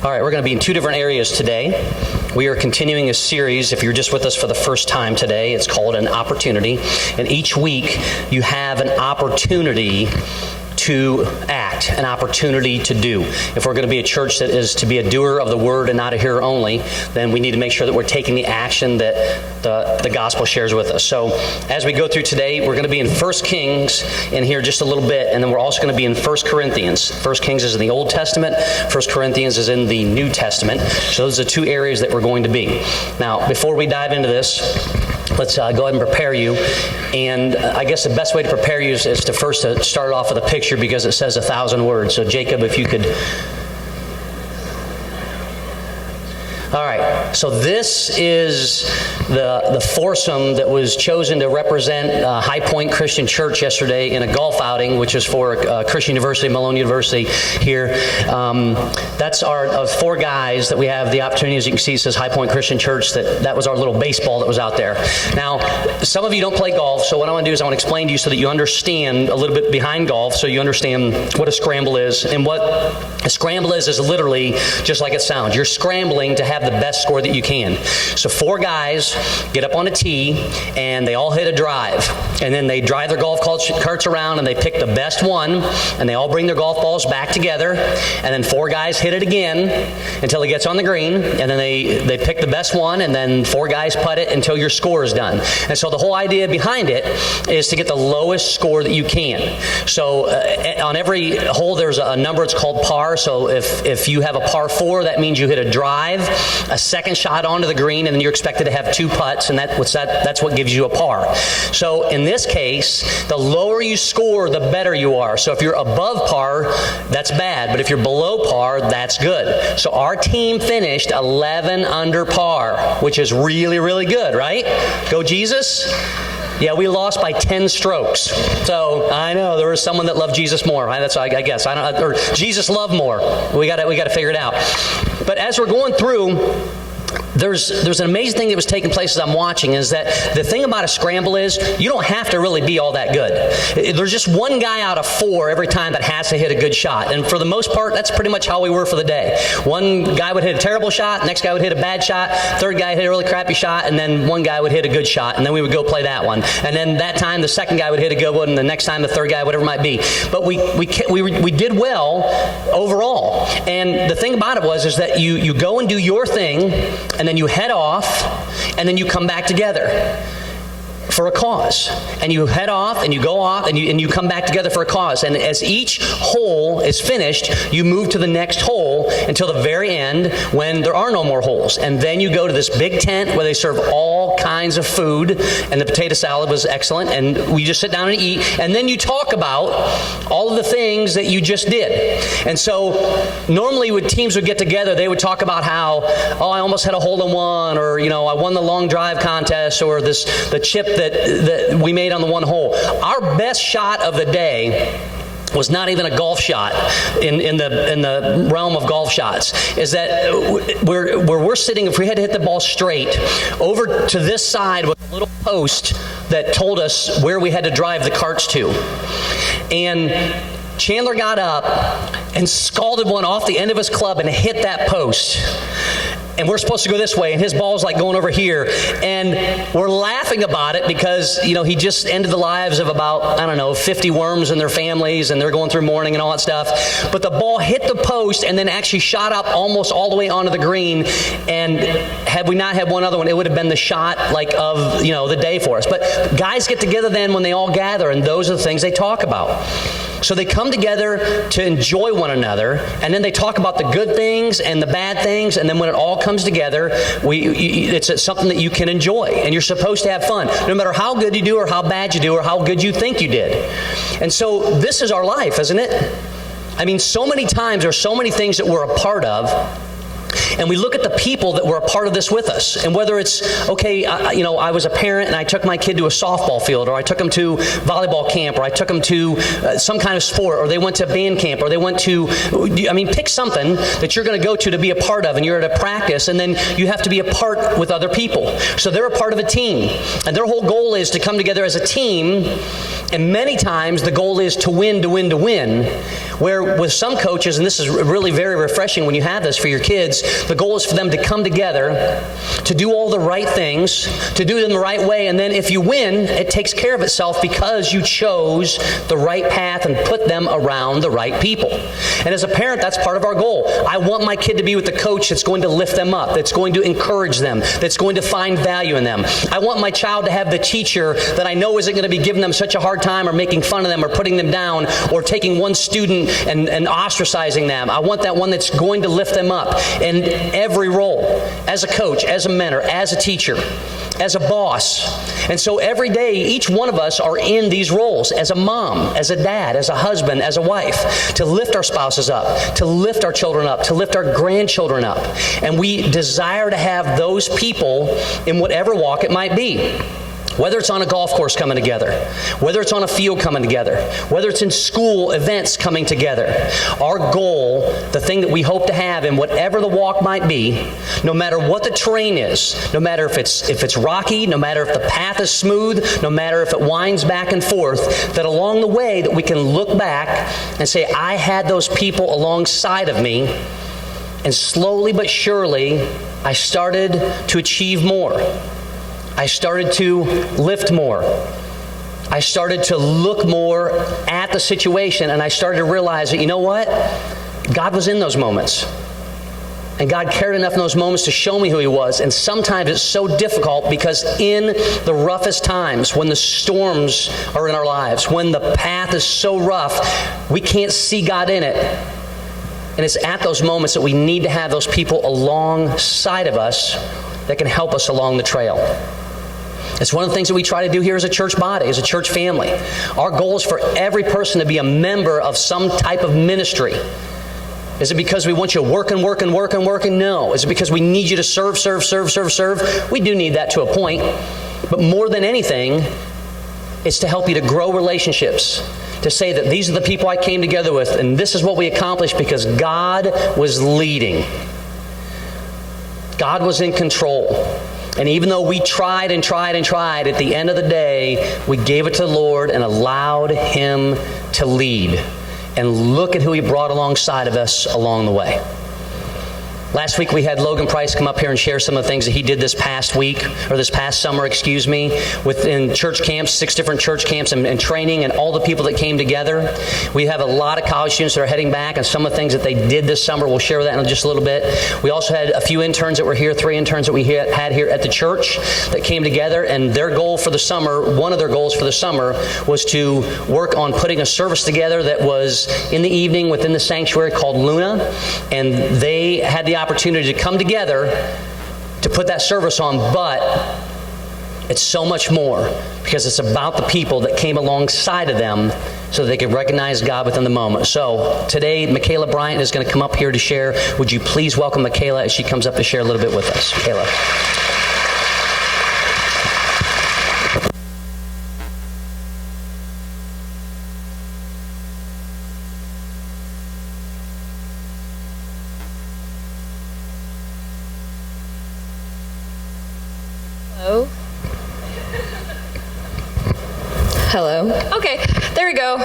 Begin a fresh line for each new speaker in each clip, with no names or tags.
All right, we're going to be in two different areas today. We are continuing a series. If you're just with us for the first time today, it's called An Opportunity. And each week you have an opportunity to act, an opportunity to do. If we're going to be a church that is to be a doer of the word and not a hearer only, then we need to make sure that we're taking the action that the gospel shares with us. So as we go through today, we're going to be in 1 Kings in here just a little bit, and then we're also going to be in 1 Corinthians. 1 Kings is in the Old Testament, 1 Corinthians is in the New Testament. So those are the two areas that we're going to be. Now, before we dive into this, let's go ahead and prepare you. And I guess the best way to prepare you is to first start off with a picture, because it says 1,000 words. So Jacob, if you could. All right, so this is the foursome that was chosen to represent High Point Christian Church yesterday in a golf outing, which is for Christian University, Malone University here. That's our four guys that we have the opportunity. As you can see, it says High Point Christian Church. That was our little baseball that was out there. Now, some of you don't play golf, so what I want to do is I want to explain to you so that you understand a little bit behind golf, so you understand what a scramble is. And what a scramble is literally just like it sounds. You're scrambling to have the best score that you can. So four guys get up on a tee and they all hit a drive, and then they drive their golf carts around and they pick the best one, and they all bring their golf balls back together, and then four guys hit it again until it gets on the green, and then they pick the best one, and then four guys putt it until your score is done. And so the whole idea behind it is to get the lowest score that you can. So on every hole there's a number. It's called par. So if you have a par 4, that means you hit a drive, a second shot onto the green, and then you're expected to have two putts, and that's what gives you a par. So in this case, the lower you score, the better you are. So if you're above par, that's bad, but if you're below par, that's good. So our team finished 11 under par, which is really, really good, right? Go Jesus! Yeah, we lost by 10 strokes. So I know there was someone that loved Jesus more. That's I guess. Or Jesus loved more. We got to figure it out. But as we're going through, there's an amazing thing that was taking place as I'm watching, is that the thing about a scramble is you don't have to really be all that good. There's just one guy out of four every time that has to hit a good shot. And for the most part, that's pretty much how we were for the day. One guy would hit a terrible shot, next guy would hit a bad shot, third guy hit a really crappy shot, and then one guy would hit a good shot, and then we would go play that one. And then that time the second guy would hit a good one, and the next time the third guy, whatever it might be. But we did well overall. And the thing about it is that you go and do your thing, and then you head off, and then you come back together for a cause. And you head off, and you go off, and you come back together for a cause. And as each hole is finished, you move to the next hole until the very end when there are no more holes. And then you go to this big tent where they serve all kinds of food, and the potato salad was excellent, and we just sit down and eat, and then you talk about all of the things that you just did. And so normally when teams would get together, they would talk about how, I almost had a hole-in-one, or I won the long drive contest, or the chip that we made on the one hole. Our best shot of the day was not even a golf shot in the realm of golf shots. Is that where we're sitting, if we had to hit the ball straight, over to this side was a little post that told us where we had to drive the carts to. And Chandler got up and scalded one off the end of his club and hit that post. And we're supposed to go this way, and his ball's like going over here. And we're laughing about it because, he just ended the lives of about, 50 worms and their families, and they're going through mourning and all that stuff. But the ball hit the post and then actually shot up almost all the way onto the green. And had we not had one other one, it would have been the shot of the day for us. But guys get together then when they all gather, and those are the things they talk about. So they come together to enjoy one another, and then they talk about the good things and the bad things, and then when it all comes together, it's something that you can enjoy, and you're supposed to have fun, no matter how good you do or how bad you do or how good you think you did. And so this is our life, isn't it? I mean, so many times there's so many things that we're a part of, and we look at the people that were a part of this with us. And whether it's, I was a parent and I took my kid to a softball field, or I took them to volleyball camp, or I took them to some kind of sport, or they went to band camp, or they went to, pick something that you're going to go to be a part of, and you're at a practice, and then you have to be a part with other people. So they're a part of a team, and their whole goal is to come together as a team, and many times the goal is to win, to win, to win. where with some coaches, and this is really very refreshing when you have this for your kids, the goal is for them to come together, to do all the right things, to do them the right way, and then if you win, it takes care of itself because you chose the right path and put them around the right people. And as a parent, that's part of our goal. I want my kid to be with the coach that's going to lift them up, that's going to encourage them, that's going to find value in them. I want my child to have the teacher that I know isn't going to be giving them such a hard time or making fun of them or putting them down or taking one student and ostracizing them. I want that one that's going to lift them up in every role, as a coach, as a mentor, as a teacher, as a boss. And so every day, each one of us are in these roles as a mom, as a dad, as a husband, as a wife, to lift our spouses up, to lift our children up, to lift our grandchildren up. And we desire to have those people in whatever walk it might be. Whether it's on a golf course coming together, whether it's on a field coming together, whether it's in school events coming together, our goal, the thing that we hope to have in whatever the walk might be, no matter what the terrain is, no matter if it's rocky, no matter if the path is smooth, no matter if it winds back and forth, that along the way that we can look back and say, I had those people alongside of me, and slowly but surely, I started to achieve more. I started to lift more. I started to look more at the situation, and I started to realize that, you know what? God was in those moments. And God cared enough in those moments to show me who He was. And sometimes it's so difficult because in the roughest times, when the storms are in our lives, when the path is so rough, we can't see God in it. And it's at those moments that we need to have those people alongside of us that can help us along the trail. It's one of the things that we try to do here as a church body, as a church family. Our goal is for every person to be a member of some type of ministry. Is it because we want you working? No. Is it because we need you to serve? We do need that to a point. But more than anything, it's to help you to grow relationships. To say that these are the people I came together with, and this is what we accomplished because God was leading. God was in control. And even though we tried, at the end of the day, we gave it to the Lord and allowed Him to lead. And look at who He brought alongside of us along the way. Last week we had Logan Price come up here and share some of the things that he did this past summer, within church camps, 6 different church camps and training, and all the people that came together. We have a lot of college students that are heading back, and some of the things that they did this summer, we'll share that in just a little bit. We also had a few interns that were here, 3 interns that we had here at the church that came together, and their goal for the summer, one of their goals for the summer, was to work on putting a service together that was in the evening within the sanctuary called Luna, and they had the opportunity to come together to put that service on, but it's so much more because it's about the people that came alongside of them so that they could recognize God within the moment. So today, Mikayla Bryant is going to come up here to share. Would you please welcome Mikayla as she comes up to share a little bit with us? Mikayla.
Hello. Okay, there we go.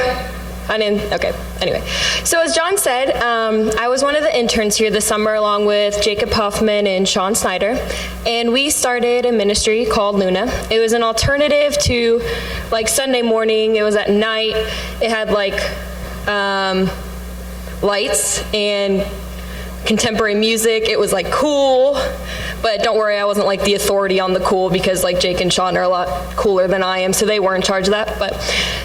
Okay, anyway. So as John said, I was one of the interns here this summer along with Jacob Huffman and Sean Snyder, and we started a ministry called Luna. It was an alternative to like Sunday morning. It was at night. It had like lights and contemporary music. It was like cool, but don't worry, I wasn't like the authority on the cool because like Jake and Sean are a lot cooler than I am, so they were in charge of that, but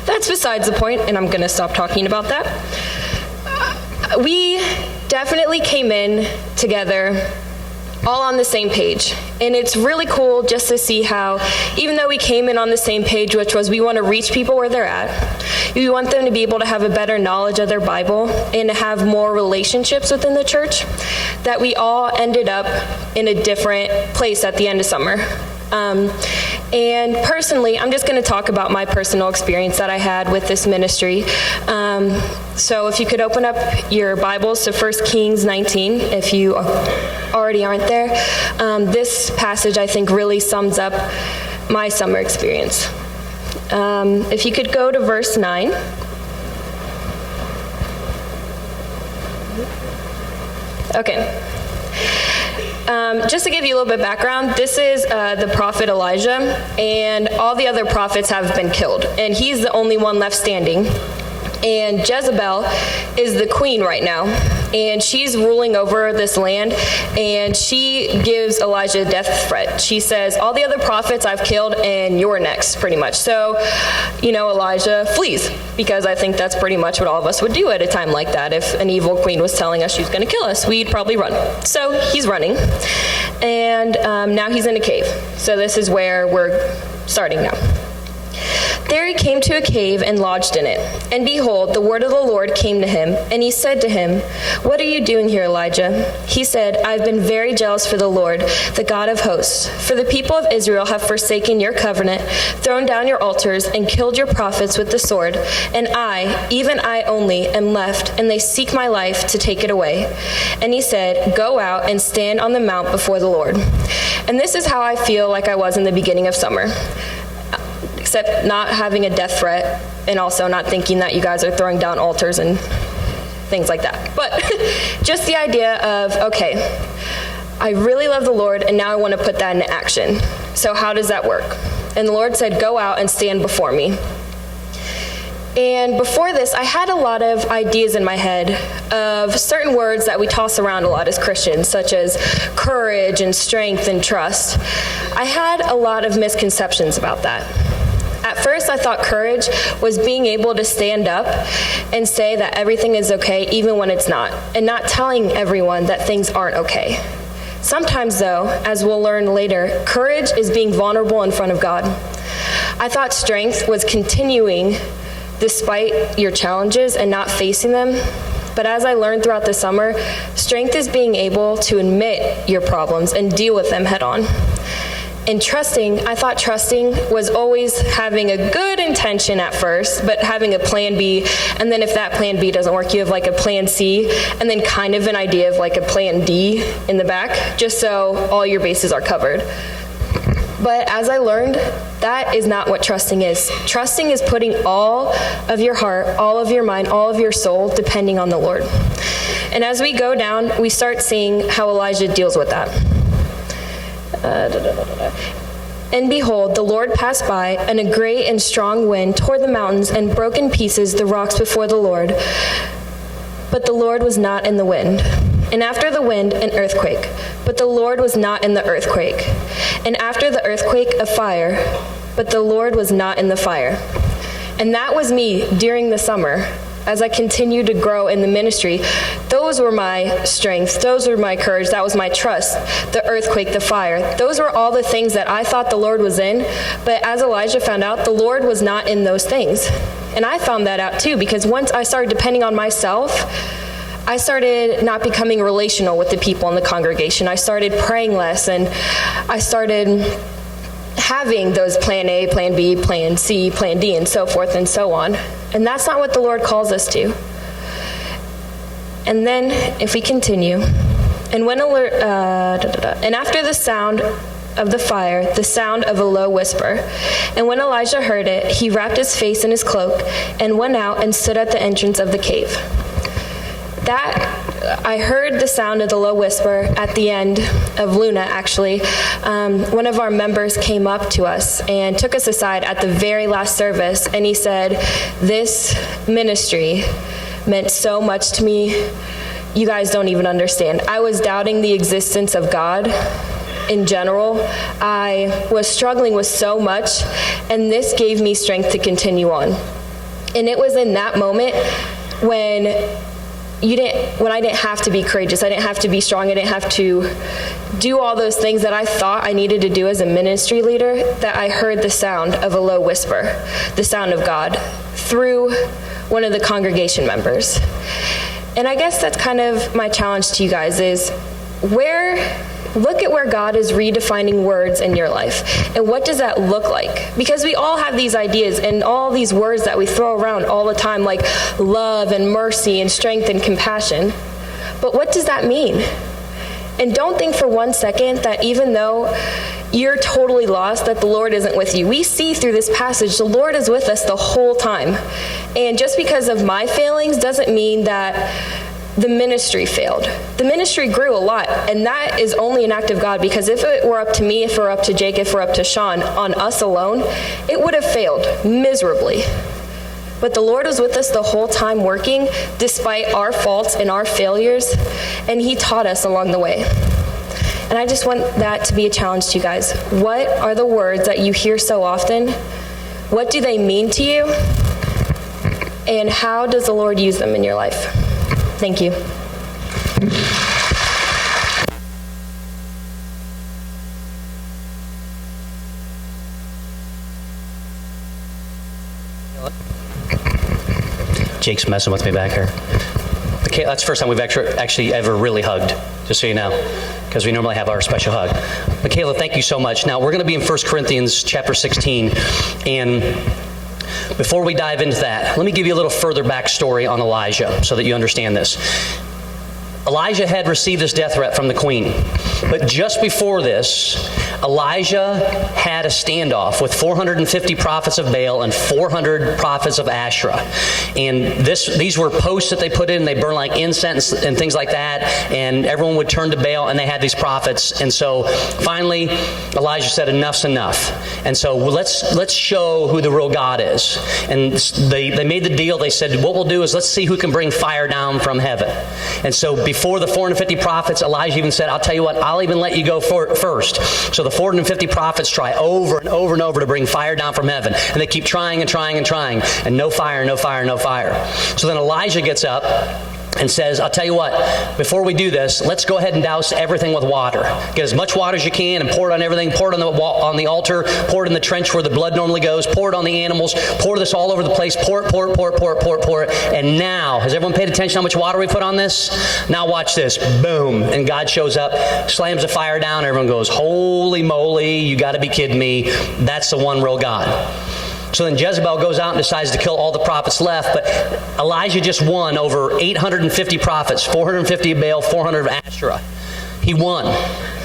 that's besides the point, and I'm gonna stop talking about that. We definitely came in together all on the same page. And it's really cool just to see how, even though we came in on the same page, which was we want to reach people where they're at, we want them to be able to have a better knowledge of their Bible and to have more relationships within the church, that we all ended up in a different place at the end of summer. And personally, I'm just going to talk about my personal experience that I had with this ministry. So if you could open up your Bibles to 1 Kings 19, if you already aren't there. This passage, I think, really sums up my summer experience. If you could go to verse 9. Okay. Just to give you a little bit of background, this is the prophet Elijah, and all the other prophets have been killed, and he's the only one left standing. And Jezebel is the queen right now, and she's ruling over this land, and she gives Elijah a death threat. She says, all the other prophets I've killed, and you're next, pretty much. So, Elijah flees, because I think that's pretty much what all of us would do at a time like that. If an evil queen was telling us she's going to kill us, we'd probably run. So he's running, and now he's in a cave. So this is where we're starting now. There he came to a cave and lodged in it. And behold, the word of the Lord came to him, and he said to him, "What are you doing here, Elijah?" He said, "I've been very jealous for the Lord, the God of hosts. For the people of Israel have forsaken your covenant, thrown down your altars, and killed your prophets with the sword. And I, even I only, am left, and they seek my life to take it away." And he said, "Go out and stand on the mount before the Lord." And this is how I feel like I was in the beginning of summer. Except not having a death threat, and also not thinking that you guys are throwing down altars and things like that. But just the idea of, okay, I really love the Lord, and now I want to put that into action. So how does that work? And the Lord said, "Go out and stand before me." And before this, I had a lot of ideas in my head of certain words that we toss around a lot as Christians, such as courage and strength and trust. I had a lot of misconceptions about that. At first, I thought courage was being able to stand up and say that everything is okay even when it's not, and not telling everyone that things aren't okay. Sometimes, though, as we'll learn later, courage is being vulnerable in front of God. I thought strength was continuing despite your challenges and not facing them. But as I learned throughout the summer, strength is being able to admit your problems and deal with them head on. And I thought trusting was always having a good intention at first, but having a plan B, and then if that plan B doesn't work, you have like a plan C, and then kind of an idea of like a plan D in the back, just so all your bases are covered. But as I learned, that is not what trusting is. Trusting is putting all of your heart, all of your mind, all of your soul, depending on the Lord. And as we go down, we start seeing how Elijah deals with that. And behold, the Lord passed by, and a great and strong wind tore the mountains and broke in pieces the rocks before the Lord. But the Lord was not in the wind. And after the wind, an earthquake. But the Lord was not in the earthquake. And after the earthquake, a fire. But the Lord was not in the fire. And that was me during the summer. As I continued to grow in the ministry, those were my strengths, those were my courage, that was my trust, the earthquake, the fire. Those were all the things that I thought the Lord was in, but as Elijah found out, the Lord was not in those things. And I found that out too, because once I started depending on myself, I started not becoming relational with the people in the congregation. I started praying less, and I started having those plan A, plan B, plan C, plan D, and so forth and so on. And that's not what the Lord calls us to. And then, if we continue, and after the sound of the fire, the sound of a low whisper. And when Elijah heard it, he wrapped his face in his cloak and went out and stood at the entrance of the cave. I heard the sound of the low whisper at the end of Luna, actually. One of our members came up to us and took us aside at the very last service, and he said, "This ministry meant so much to me. You guys don't even understand. I was doubting the existence of God in general. I was struggling with so much, and this gave me strength to continue on." And it was in that moment when I didn't have to be courageous, I didn't have to be strong, I didn't have to do all those things that I thought I needed to do as a ministry leader, that I heard the sound of a low whisper, the sound of God, through one of the congregation members. And I guess that's kind of my challenge to you guys is, look at where God is redefining words in your life. And what does that look like? Because we all have these ideas and all these words that we throw around all the time, like love and mercy and strength and compassion. But what does that mean? And don't think for 1 second that even though you're totally lost, that the Lord isn't with you. We see through this passage, the Lord is with us the whole time. And just because of my failings doesn't mean that the ministry failed. The ministry grew a lot, and that is only an act of God, because if it were up to me, if it were up to Jake, if it were up to Sean, on us alone, it would have failed miserably. But the Lord was with us the whole time working, despite our faults and our failures, and He taught us along the way. And I just want that to be a challenge to you guys. What are the words that you hear so often? What do they mean to you? And how does the Lord use them in your life? Thank you.
Jake's messing with me back here. Okay, that's the first time we've actually ever really hugged, just so you know, because we normally have our special hug. Mikayla, thank you so much. Now, we're going to be in 1 Corinthians chapter 16, and before we dive into that, let me give you a little further backstory on Elijah so that you understand this. Elijah had received this death threat from the queen. But just before this, Elijah had a standoff with 450 prophets of Baal and 400 prophets of Asherah. And these were posts that they put in. They burned like incense and things like that. And everyone would turn to Baal, and they had these prophets. And so finally, Elijah said, enough's enough. And so let's show who the real God is. And they made the deal. They said, what we'll do is let's see who can bring fire down from heaven. And so before the 450 prophets, Elijah even said, I'll tell you what, I'll even let you go first. So the 450 prophets try over and over and over to bring fire down from heaven. And they keep trying and trying and trying. And no fire, no fire, no fire. So then Elijah gets up and says, I'll tell you what, before we do this, let's go ahead and douse everything with water. Get as much water as you can and pour it on everything. Pour it on the altar. Pour it in the trench where the blood normally goes. Pour it on the animals. Pour this all over the place. Pour it. And now, has everyone paid attention how much water we put on this? Now watch this. Boom. And God shows up, slams the fire down. Everyone goes, holy moly, you got to be kidding me. That's the one real God. So then Jezebel goes out and decides to kill all the prophets left, but Elijah just won over 850 prophets, 450 of Baal, 400 of Asherah. He won,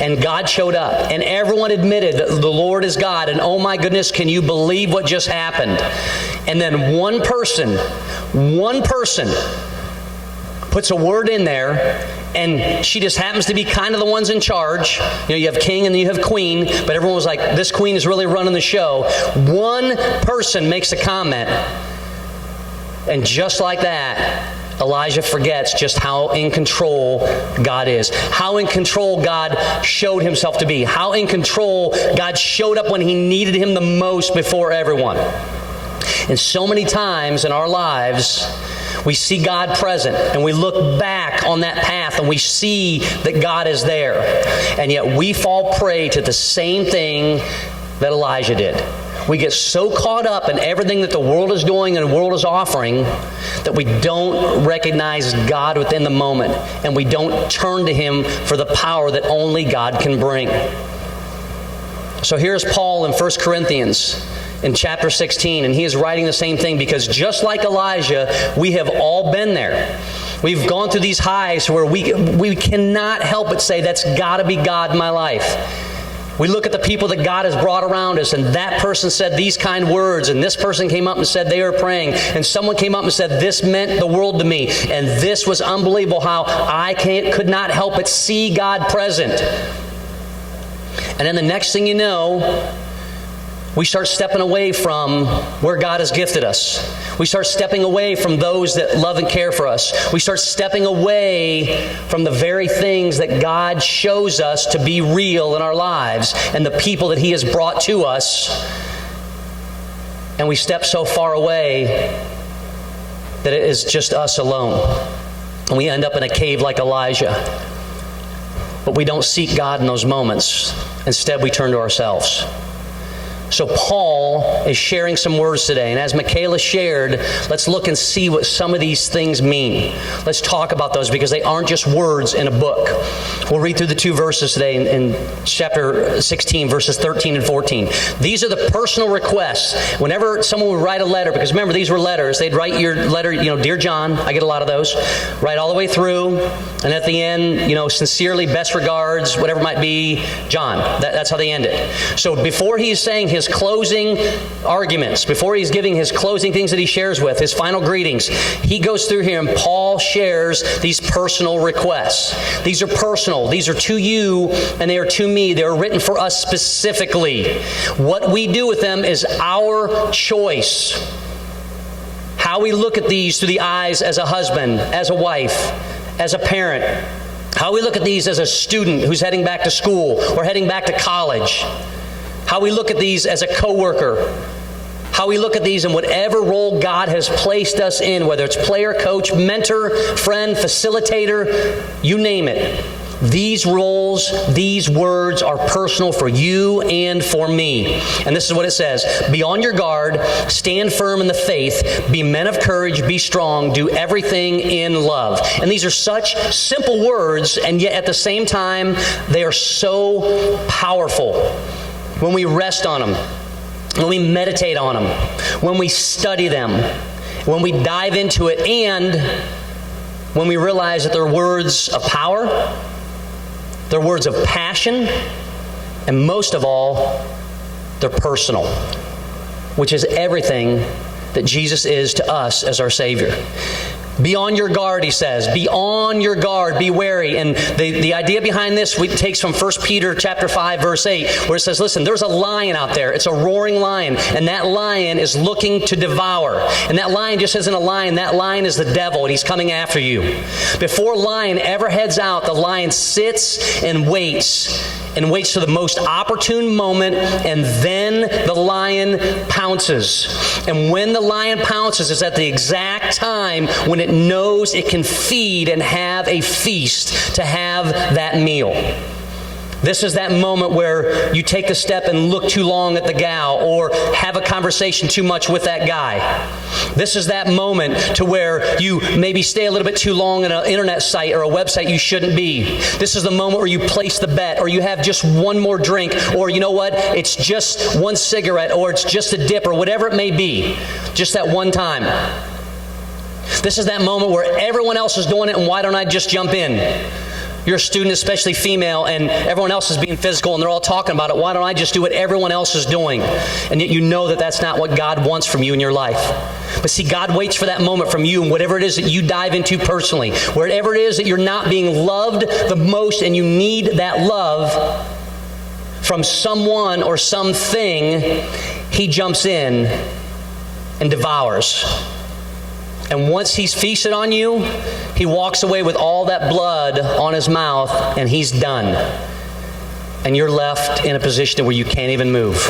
and God showed up, and everyone admitted that the Lord is God, and oh my goodness, can you believe what just happened? And then one person puts a word in there, and she just happens to be kind of the ones in charge. You know, you have king and you have queen, but everyone was like, this queen is really running the show. One person makes a comment, and just like that, Elijah forgets just how in control God is, how in control God showed himself to be, how in control God showed up when he needed him the most before everyone. And so many times in our lives, we see God present, and we look back on that path, and we see that God is there. And yet we fall prey to the same thing that Elijah did. We get so caught up in everything that the world is doing and the world is offering that we don't recognize God within the moment, and we don't turn to Him for the power that only God can bring. So here's Paul in 1 Corinthians in chapter 16, and he is writing the same thing, because just like Elijah, we have all been there. We've gone through these highs where we cannot help but say, that's got to be God in my life. We look at the people that God has brought around us, and that person said these kind words, and this person came up and said they were praying, and someone came up and said this meant the world to me, and this was unbelievable how I could not help but see God present. And then the next thing you know, we start stepping away from where God has gifted us. We start stepping away from those that love and care for us. We start stepping away from the very things that God shows us to be real in our lives and the people that He has brought to us. And we step so far away that it is just us alone. And we end up in a cave like Elijah. But we don't seek God in those moments. Instead, we turn to ourselves. So Paul is sharing some words today. And as Mikayla shared, let's look and see what some of these things mean. Let's talk about those, because they aren't just words in a book. We'll read through the two verses today in chapter 16, verses 13 and 14. These are the personal requests. Whenever someone would write a letter, because remember, these were letters. They'd write your letter, Dear John. I get a lot of those. Write all the way through. And at the end, sincerely, best regards, whatever it might be, John. That's how they end it. So before he's saying his his closing arguments, before he's giving his closing things that he shares with, his final greetings, he goes through here and Paul shares these personal requests. These are personal. These are to you and they are to me. They are written for us specifically. What we do with them is our choice. How we look at these through the eyes as a husband, as a wife, as a parent. How we look at these as a student who's heading back to school or heading back to college. How we look at these as a coworker. How we look at these in whatever role God has placed us in, whether it's player, coach, mentor, friend, facilitator, you name it. These roles, these words are personal for you and for me. And this is what it says. Be on your guard, stand firm in the faith, be men of courage, be strong, do everything in love. And these are such simple words, and yet at the same time, they are so powerful when we rest on them, when we meditate on them, when we study them, when we dive into it, and when we realize that they're words of power, they're words of passion, and most of all, they're personal, which is everything that Jesus is to us as our Savior. Be on your guard, he says. Be on your guard. Be wary. And the idea behind this takes from 1 Peter chapter 5, verse 8, where it says, listen, there's a lion out there. It's a roaring lion. And that lion is looking to devour. And that lion just isn't a lion. That lion is the devil, and he's coming after you. Before lion ever heads out, the lion sits and waits for the most opportune moment, and then the lion pounces. And when the lion pounces, it's at the exact time when it knows it can feed and have a feast to have that meal. This is that moment where you take a step and look too long at the gal or have a conversation too much with that guy. This is that moment to where you maybe stay a little bit too long on an internet site or a website you shouldn't be. This is the moment where you place the bet, or you have just one more drink, or you know what, it's just one cigarette, or it's just a dip, or whatever it may be, just that one time. This is that moment where everyone else is doing it, and why don't I just jump in? You're a student, especially female, and everyone else is being physical, and they're all talking about it. Why don't I just do what everyone else is doing? And yet you know that that's not what God wants from you in your life. But see, God waits for that moment from you, and whatever it is that you dive into personally, wherever it is that you're not being loved the most and you need that love from someone or something, he jumps in and devours. And once he's feasted on you, he walks away with all that blood on his mouth, and he's done. And you're left in a position where you can't even move,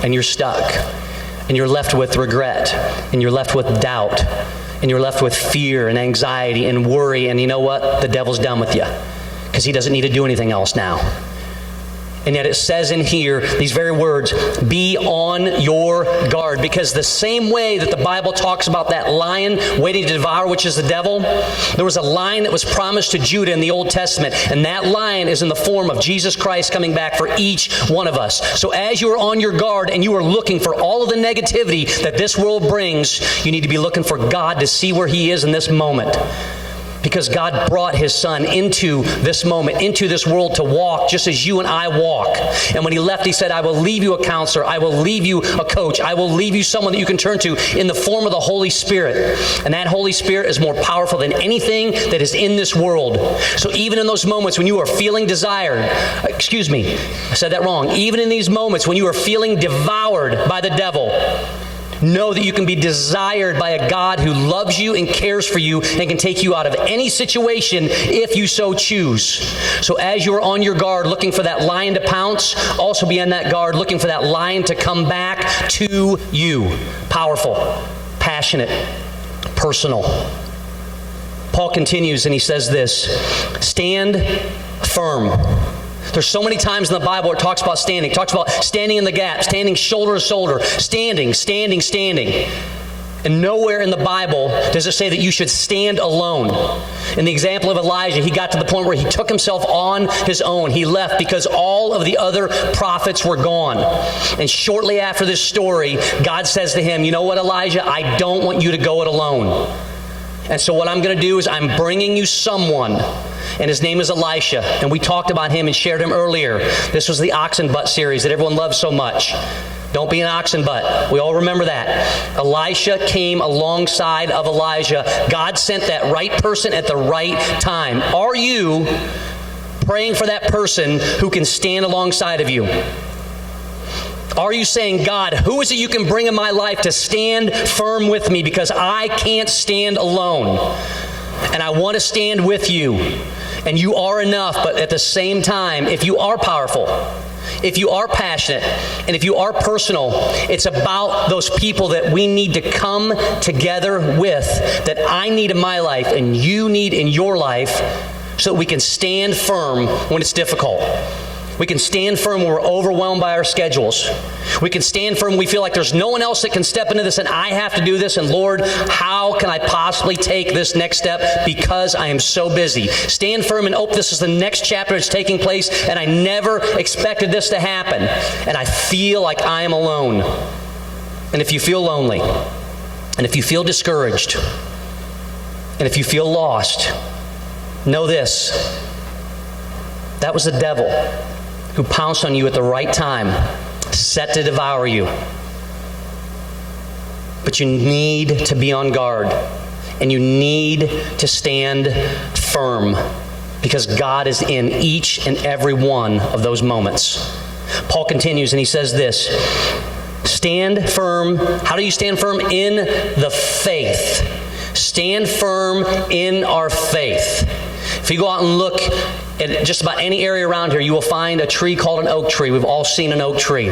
and you're stuck, and you're left with regret, and you're left with doubt, and you're left with fear and anxiety and worry, and you know what? The devil's done with you, because he doesn't need to do anything else now. And yet it says in here, these very words, be on your guard. Because the same way that the Bible talks about that lion waiting to devour, which is the devil, there was a lion that was promised to Judah in the Old Testament. And that lion is in the form of Jesus Christ coming back for each one of us. So as you are on your guard and you are looking for all of the negativity that this world brings, you need to be looking for God to see where he is in this moment. Because God brought his son into this moment, into this world to walk just as you and I walk. And when he left, he said, I will leave you a counselor. I will leave you a coach. I will leave you someone that you can turn to in the form of the Holy Spirit. And that Holy Spirit is more powerful than anything that is in this world. So even in those moments when you are feeling desired, I said that wrong. Even in these moments when you are feeling devoured by the devil, know that you can be desired by a God who loves you and cares for you and can take you out of any situation if you so choose. So as you're on your guard looking for that lion to pounce, also be on that guard looking for that lion to come back to you. Powerful, passionate, personal. Paul continues and he says this, stand firm. There's so many times in the Bible where it talks about standing. It talks about standing in the gap, standing shoulder to shoulder, standing. And nowhere in the Bible does it say that you should stand alone. In the example of Elijah, he got to the point where he took himself on his own. He left because all of the other prophets were gone. And shortly after this story, God says to him, you know what, Elijah, I don't want you to go it alone. And so what I'm going to do is I'm bringing you someone, and his name is Elisha. And we talked about him and shared him earlier. This was the Oxen Butt series that everyone loves so much. Don't be an oxen butt. We all remember that. Elisha came alongside of Elijah. God sent that right person at the right time. Are you praying for that person who can stand alongside of you? Are you saying, God, who is it you can bring in my life to stand firm with me, because I can't stand alone and I want to stand with you, and you are enough. But at the same time, if you are powerful, if you are passionate, and if you are personal, it's about those people that we need to come together with, that I need in my life and you need in your life, so that we can stand firm when it's difficult. We can stand firm when we're overwhelmed by our schedules. We can stand firm when we feel like there's no one else that can step into this and I have to do this. And Lord, how can I possibly take this next step because I am so busy? Stand firm and, this is the next chapter that's taking place and I never expected this to happen. And I feel like I am alone. And if you feel lonely, and if you feel discouraged, and if you feel lost, know this: that was the devil who pounced on you at the right time, set to devour you. But you need to be on guard, and you need to stand firm, because God is in each and every one of those moments. Paul continues and he says this: stand firm. How do you stand firm? In the faith. Stand firm in our faith. If you go out and look at just about any area around here, you will find a tree called an oak tree. We've all seen an oak tree.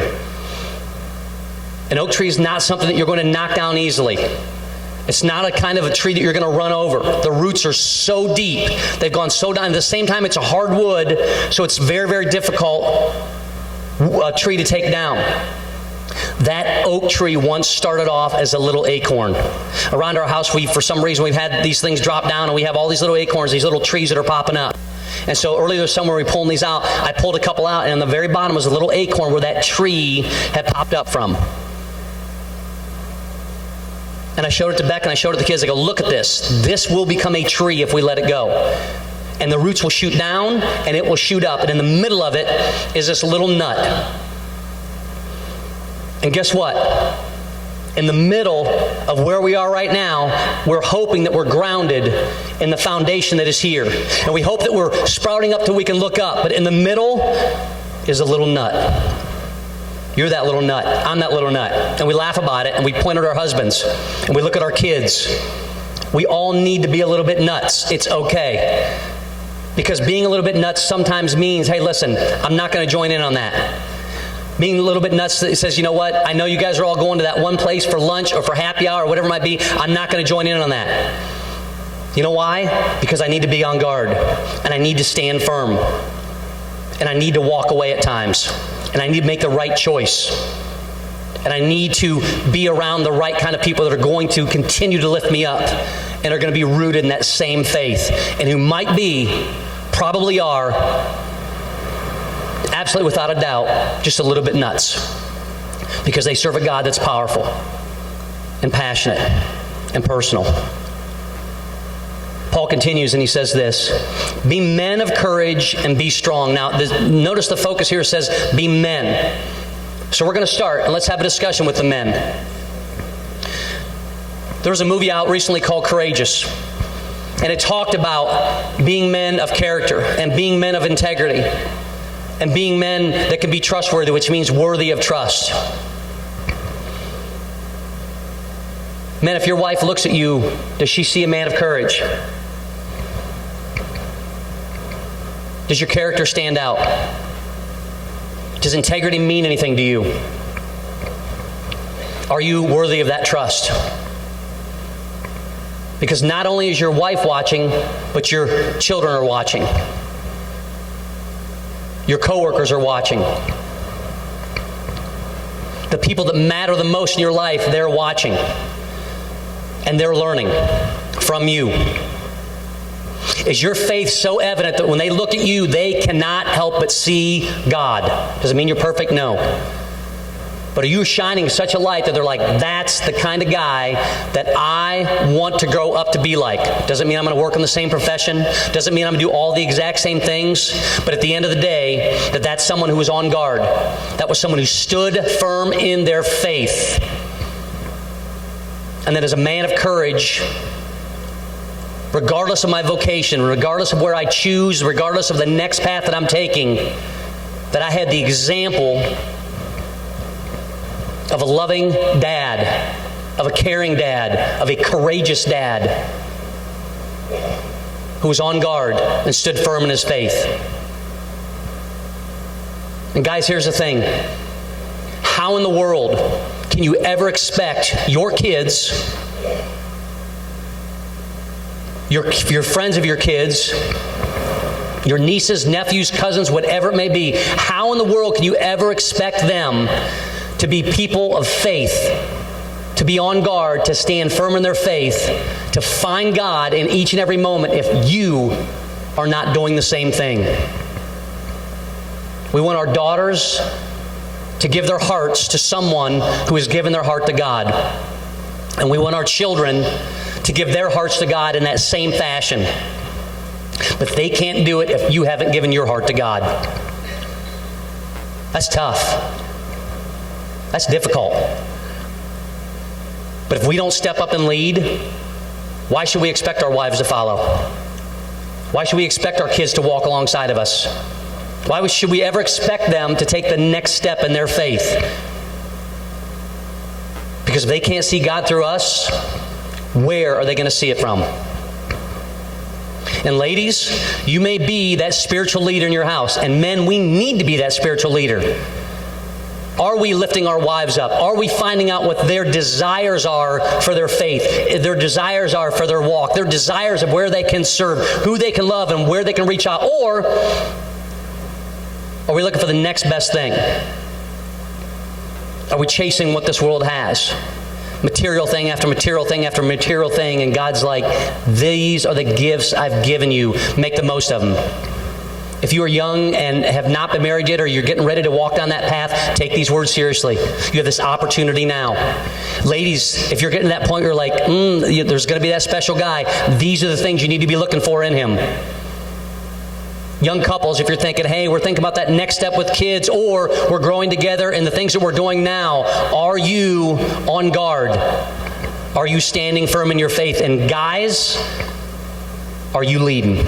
An oak tree is not something that you're going to knock down easily. It's not a kind of a tree that you're going to run over. The roots are so deep. They've gone so down. At the same time, it's a hard wood, so it's very, very difficult tree to take down. That oak tree once started off as a little acorn. Around our house, for some reason, we've had these things drop down, and we have all these little acorns, these little trees that are popping up. And so earlier this summer, we were pulling these out. I pulled a couple out, and on the very bottom was a little acorn where that tree had popped up from. And I showed it to Beck, and I showed it to the kids. I go, look at this. This will become a tree if we let it go. And the roots will shoot down, and it will shoot up. And in the middle of it is this little nut. And guess what? In the middle of where we are right now, we're hoping that we're grounded in the foundation that is here. And we hope that we're sprouting up till we can look up. But in the middle is a little nut. You're that little nut. I'm that little nut. And we laugh about it, and we point at our husbands, and we look at our kids. We all need to be a little bit nuts. It's okay. Because being a little bit nuts sometimes means, hey, listen, I'm not going to join in on that. Being a little bit nuts that says, you know what, I know you guys are all going to that one place for lunch or for happy hour or whatever it might be. I'm not going to join in on that. You know why? Because I need to be on guard, and I need to stand firm, and I need to walk away at times, and I need to make the right choice, and I need to be around the right kind of people that are going to continue to lift me up and are going to be rooted in that same faith, and who might be, probably are, absolutely without a doubt, just a little bit nuts, because they serve a God that's powerful and passionate and personal. Paul continues and he says this: be men of courage and be strong. Now, notice the focus here says be men. So we're going to start, and let's have a discussion with the men. There was a movie out recently called Courageous, and it talked about being men of character and being men of integrity, and being men that can be trustworthy, which means worthy of trust. Men, if your wife looks at you, does she see a man of courage? Does your character stand out? Does integrity mean anything to you? Are you worthy of that trust? Because not only is your wife watching, but your children are watching. Your coworkers are watching. The people that matter the most in your life, they're watching. And they're learning from you. Is your faith so evident that when they look at you, they cannot help but see God? Does it mean you're perfect? No. But are you shining such a light that they're like, that's the kind of guy that I want to grow up to be like? Doesn't mean I'm going to work in the same profession. Doesn't mean I'm going to do all the exact same things. But at the end of the day, that's someone who was on guard. That was someone who stood firm in their faith. And that as a man of courage, regardless of my vocation, regardless of where I choose, regardless of the next path that I'm taking, that I had the example of a loving dad, of a caring dad, of a courageous dad who was on guard and stood firm in his faith. And guys, here's the thing. How in the world can you ever expect your kids, your friends of your kids, your nieces, nephews, cousins, whatever it may be, how in the world can you ever expect them to be people of faith, to be on guard, to stand firm in their faith, to find God in each and every moment if you are not doing the same thing? We want our daughters to give their hearts to someone who has given their heart to God. And we want our children to give their hearts to God in that same fashion. But they can't do it if you haven't given your heart to God. That's tough. That's difficult. But if we don't step up and lead, why should we expect our wives to follow? Why should we expect our kids to walk alongside of us? Why should we ever expect them to take the next step in their faith? Because if they can't see God through us, where are they going to see it from? And ladies, you may be that spiritual leader in your house. And men, we need to be that spiritual leader. Are we lifting our wives up? Are we finding out what their desires are for their faith? Their desires are for their walk. Their desires of where they can serve, who they can love, and where they can reach out. Or are we looking for the next best thing? Are we chasing what this world has? Material thing after material thing after material thing, and God's like, these are the gifts I've given you. Make the most of them. If you are young and have not been married yet, or you're getting ready to walk down that path, take these words seriously. You have this opportunity now. Ladies, if you're getting to that point where you're like, there's going to be that special guy, these are the things you need to be looking for in him. Young couples, if you're thinking, hey, we're thinking about that next step with kids, or we're growing together in the things that we're doing now, are you on guard? Are you standing firm in your faith? And guys, are you leading?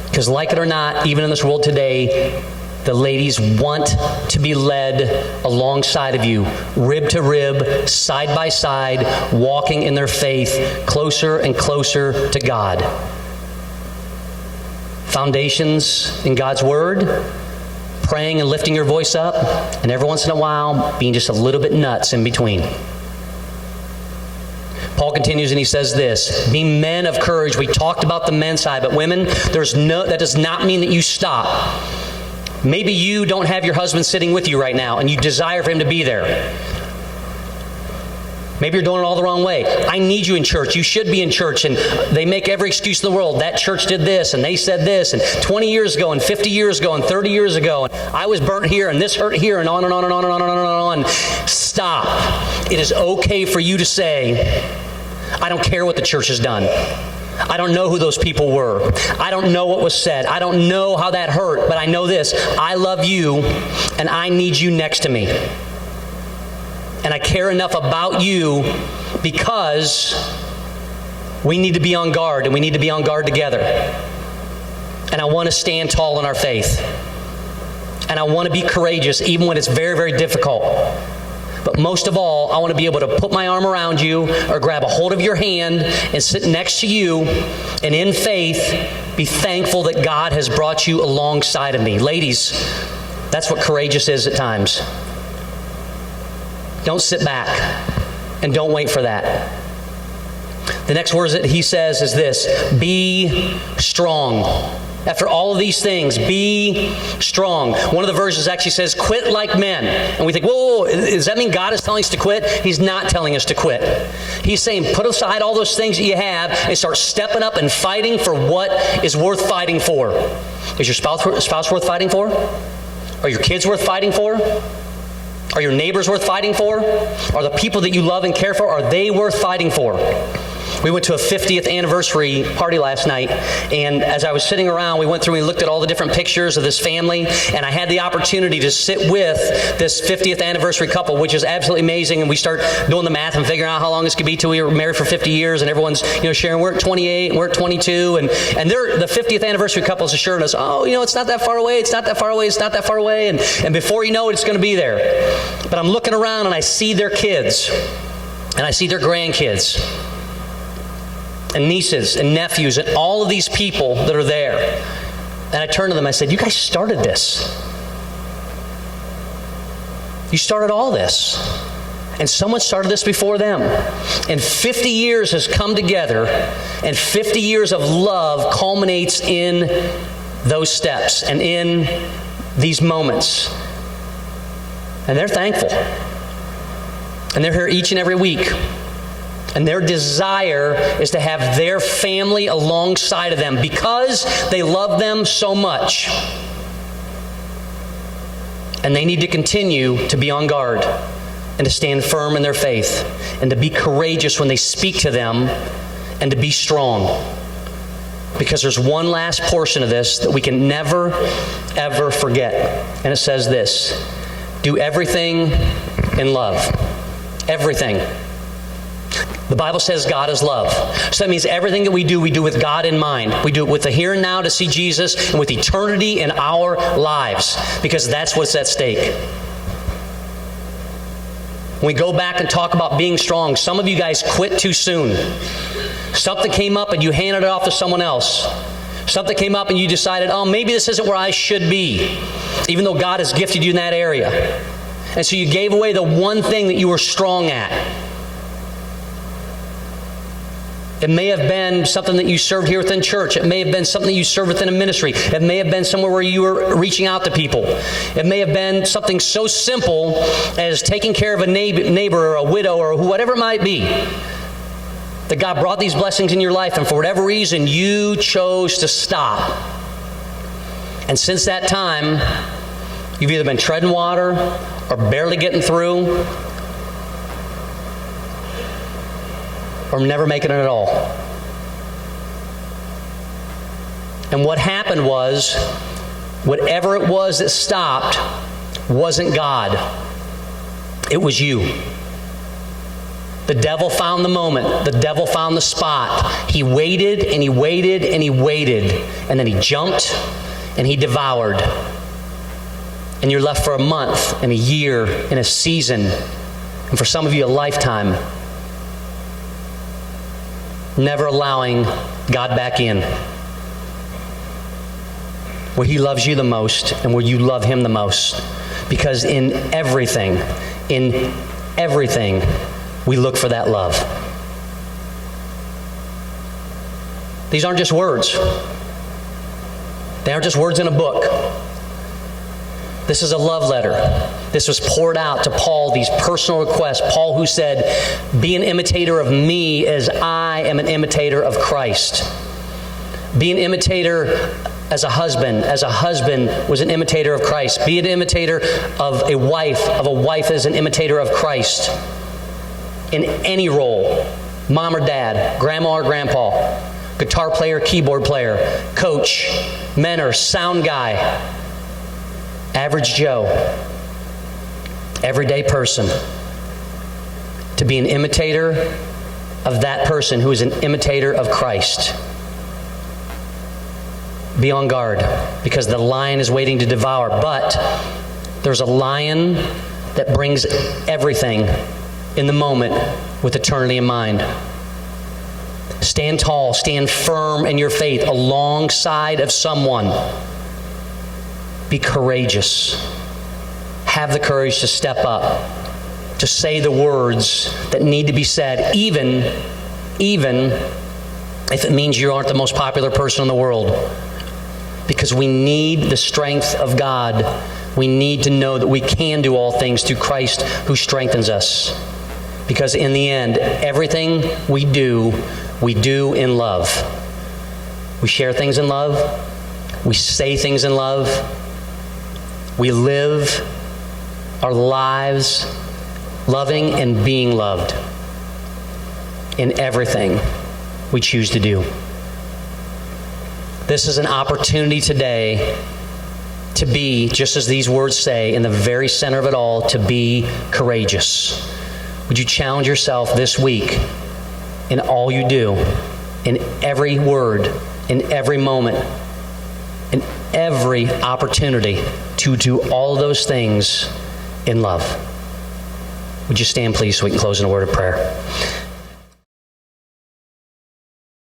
Because like it or not, even in this world today, the ladies want to be led alongside of you, rib to rib, side by side, walking in their faith, closer and closer to God. Foundations in God's Word, praying and lifting your voice up, and every once in a while, being just a little bit nuts in between. Paul continues and he says this, be men of courage. We talked about the men's side, but women, that does not mean that you stop. Maybe you don't have your husband sitting with you right now and you desire for him to be there. Maybe you're doing it all the wrong way. I need you in church. You should be in church. And they make every excuse in the world. That church did this and they said this, and 20 years ago and 50 years ago and 30 years ago, and I was burnt here and this hurt here, and on and on and on and on and on and on. Stop. It is okay for you to say, I don't care what the church has done. I don't know who those people were. I don't know what was said. I don't know how that hurt, but I know this. I love you and I need you next to me. And I care enough about you because we need to be on guard, and we need to be on guard together. And I want to stand tall in our faith. And I want to be courageous even when it's very, very difficult. But most of all, I want to be able to put my arm around you or grab a hold of your hand and sit next to you, and in faith be thankful that God has brought you alongside of me. Ladies, that's what courageous is at times. Don't sit back and don't wait for that. The next words that he says is this, be strong. After all of these things, be strong. One of the versions actually says, quit like men. And we think, whoa, does that mean God is telling us to quit? He's not telling us to quit. He's saying, put aside all those things that you have and start stepping up and fighting for what is worth fighting for. Is your spouse worth fighting for? Are your kids worth fighting for? Are your neighbors worth fighting for? Are the people that you love and care for, are they worth fighting for? We went to a 50th anniversary party last night, and as I was sitting around, we went through and looked at all the different pictures of this family, and I had the opportunity to sit with this 50th anniversary couple, which is absolutely amazing, and we start doing the math and figuring out how long this could be till we were married for 50 years, and everyone's sharing, we're at 28, and we're at 22, and the 50th anniversary couple is assuring us, it's not that far away, it's not that far away, it's not that far away, and before you know it, it's going to be there. But I'm looking around, and I see their kids, and I see their grandkids, and nieces and nephews and all of these people that are there. And I turned to them and I said, you guys started this. You started all this. And someone started this before them. And 50 years has come together, and 50 years of love culminates in those steps and in these moments. And they're thankful. And they're here each and every week. And their desire is to have their family alongside of them because they love them so much. And they need to continue to be on guard and to stand firm in their faith and to be courageous when they speak to them and to be strong. Because there's one last portion of this that we can never, ever forget. And it says this: do everything in love. Everything. The Bible says God is love. So that means everything that we do with God in mind. We do it with the here and now to see Jesus and with eternity in our lives, because that's what's at stake. When we go back and talk about being strong, some of you guys quit too soon. Something came up and you handed it off to someone else. Something came up and you decided, maybe this isn't where I should be, even though God has gifted you in that area. And so you gave away the one thing that you were strong at. It may have been something that you served here within church. It may have been something that you served within a ministry. It may have been somewhere where you were reaching out to people. It may have been something so simple as taking care of a neighbor or a widow or whatever it might be. That God brought these blessings in your life, and for whatever reason, you chose to stop. And since that time, you've either been treading water or barely getting through, or never making it at all. And what happened was, whatever it was that stopped wasn't God. It was you. The devil found the moment. The devil found the spot. He waited and he waited and he waited. And then he jumped and he devoured. And you're left for a month and a year and a season, and for some of you a lifetime, never allowing God back in, where He loves you the most and where you love Him the most. Because in everything, we look for that love. These aren't just words. They aren't just words in a book. This is a love letter. This was poured out to Paul, these personal requests. Paul, who said, be an imitator of me as I am an imitator of Christ. Be an imitator as a husband was an imitator of Christ. Be an imitator of a wife as an imitator of Christ. In any role, mom or dad, grandma or grandpa, guitar player, keyboard player, coach, mentor, sound guy, average Joe, everyday person, to be an imitator of that person who is an imitator of Christ. Be on guard, because the lion is waiting to devour. But there's a lion that brings everything in the moment with eternity in mind. Stand tall, stand firm in your faith alongside of someone. Be courageous. Have the courage to step up, to say the words that need to be said, even if it means you aren't the most popular person in the world. Because we need the strength of God. We need to know that we can do all things through Christ who strengthens us. Because in the end, everything we do in love. We share things in love. We say things in love. We live our lives loving and being loved in everything we choose to do. This is an opportunity today to be, just as these words say, in the very center of it all, to be courageous. Would you challenge yourself this week in all you do, in every word, in every moment, in every opportunity to do all of those things in love? Would you stand, please, so we can close in a word of prayer?